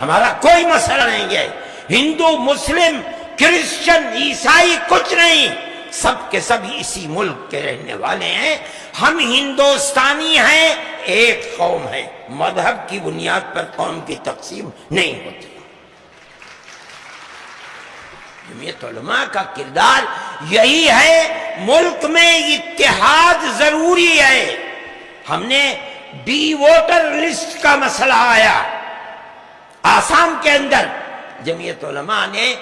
ہمارا کوئی مسئلہ نہیں ہے، ہندو مسلم کرسچن عیسائی کچھ نہیں، سب کے سب اسی ملک کے رہنے والے ہیں، ہم ہندوستانی ہیں، ایک قوم ہے، مذہب کی بنیاد پر قوم کی تقسیم نہیں ہوتی۔ جمعیت علماء کا کردار یہی ہے، ملک میں اتحاد ضروری ہے۔ ہم نے ڈی ووٹر لسٹ کا مسئلہ آیا آسام کے اندر، جمعیت علماء نے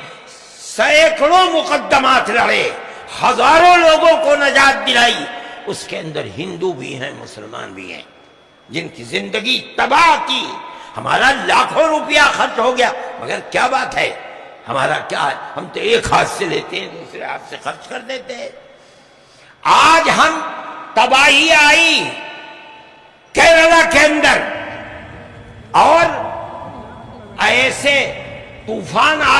سینکڑوں مقدمات لڑے، ہزاروں لوگوں کو نجات دلائی، اس کے اندر ہندو بھی ہیں مسلمان بھی ہیں جن کی زندگی تباہ کی، ہمارا لاکھوں روپیہ خرچ ہو گیا، مگر کیا بات ہے، ہمارا کیا ہے، ہم تو ایک ہاتھ سے لیتے ہیں دوسرے ہاتھ سے خرچ کر دیتے ہیں۔ آج ہم تباہی آئی کیرلا کے اندر اور ایسے طوفان آ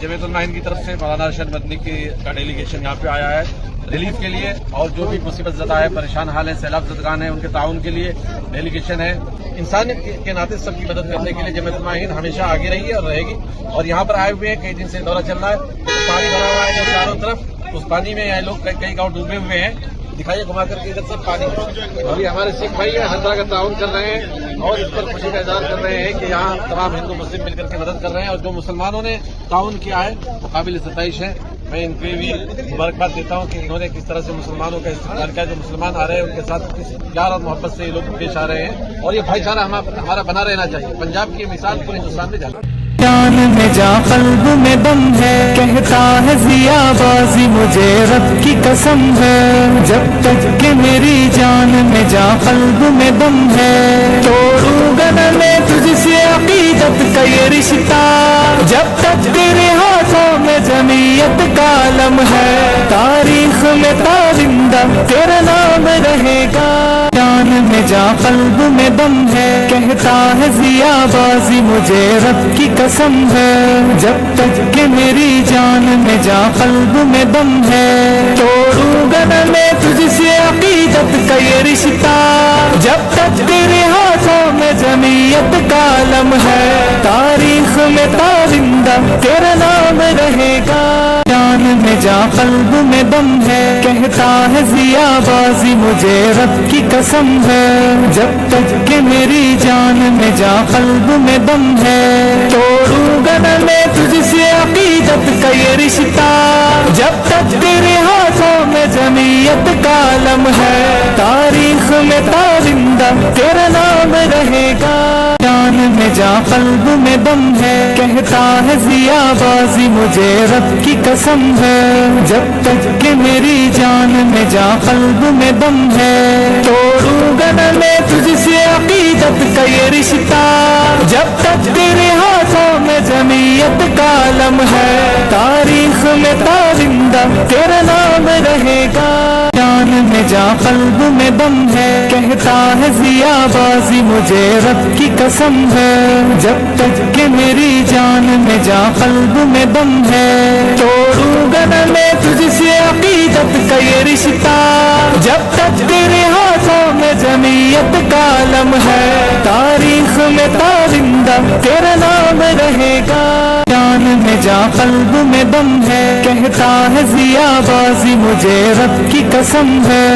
جمعیت علماء ہند کی طرف سے مولانا ارشد مدنی کا ڈیلیگیشن یہاں پہ آیا ہے ریلیف کے لیے، اور جو بھی مصیبت زدہ ہے، پریشان حال ہے، سیلاب زدگان ہیں، ان کے تعاون کے لیے ڈیلیگیشن ہے۔ انسانیت کے ناطے سب کی مدد کرنے کے لیے جمعیت علماء ہند ہمیشہ آگے رہی ہے اور رہے گی، اور یہاں پر آئے ہوئے ہیں، کئی دن سے دورہ چل رہا ہے، پانی بھرا ہوا ہے جو چاروں طرف، اس پانی میں یہ لوگ کئی گاؤں ڈوبے ہوئے ہیں، دکھائیے گھما کر کے ادھر سے پانی، اور یہ ہمارے سکھ بھائی ہیں، ہر طرح کا تعاون کر رہے ہیں اور اس پر خوشی کا اظہار کر رہے ہیں کہ یہاں تمام ہندو مسلم مل کر کے مدد کر رہے ہیں، اور جو مسلمانوں نے تعاون کیا ہے وہ قابل ستائش ہے۔ میں ان کو بھی مبارکباد دیتا ہوں کہ انہوں نے کس طرح سے مسلمانوں کا استقبال کیا، جو مسلمان آ رہے ہیں ان کے ساتھ کس پیار اور محبت سے یہ لوگ پیش آ رہے ہیں، اور یہ بھائی چارہ ہمارا بنا رہنا چاہیے۔ پنجاب کی مثال پورے ہندوستان میں جانا، جان میں جا قلب میں دم ہے، کہتا ہے ضیا بازی مجھے رب کی قسم ہے، جب تک کہ میری جان میں جا قلب میں دم ہے، توڑوں گا نہ میں تجھ سے عقیدت کا یہ رشتہ، جب تک تیرے ہاتھوں میں جمعیت کا علم ہے، تاریخ میں تابندہ تیرا نام رہے گا، جان میں جا قلب میں دم ہے، کہتا ہے ضیا بازی مجھے رب کی قسم ہے، جب تک کہ میری جان میں جا قلب میں دم ہے، توڑوں گا نہ میں تجھ سے عقیدت کا یہ رشتہ، جب تک تیرے ہاتھوں میں جمعیت کا علم ہے، تاریخ میں تابندہ تیرا نام رہے گا، جان میں جا قلب میں دم ہے، کہتا ہے ضیا بازی مجھے رب کی قسم ہے، جب تک کہ میری جان میں جا قلب میں دم ہے، توڑوں گا نہ میں تجھ سے عقیدت کا یہ رشتہ، جب تک تیرے ہاتھوں میں جمعیت کا علم ہے، تاریخ میں تابندہ تیرا نام رہے گا، جان میں جا قلب میں دم ہے، کہتا ہے ضیا بازی مجھے رب کی قسم ہے، جب تک کہ میری جان میں جا قلب میں دم ہے، توڑوں گا نہ میں تجھ سے عقیدت کا یہ رشتہ، جب تک تیرے ہاتھوں میں جمعیت کا علم ہے، تاریخ میں تابندہ تیرا نام رہے گا، جان میں جا قلب میں دم ہے، کہتا ہے ضیا بازی مجھے رب کی قسم ہے، جب تک کہ میری جان میں جا قلب میں دم ہے، توڑوں گا نہ میں تجھ سے عقیدت کا یہ رشتہ، جب تک تیرے ہاتھوں میں جمعیت کا علم ہے، تاریخ میں تابندہ تیرا نام رہے گا، جان میں جا قلب میں دم ہے، کہتا ہے ضیا بازی مجھے رب کی قسم ہے۔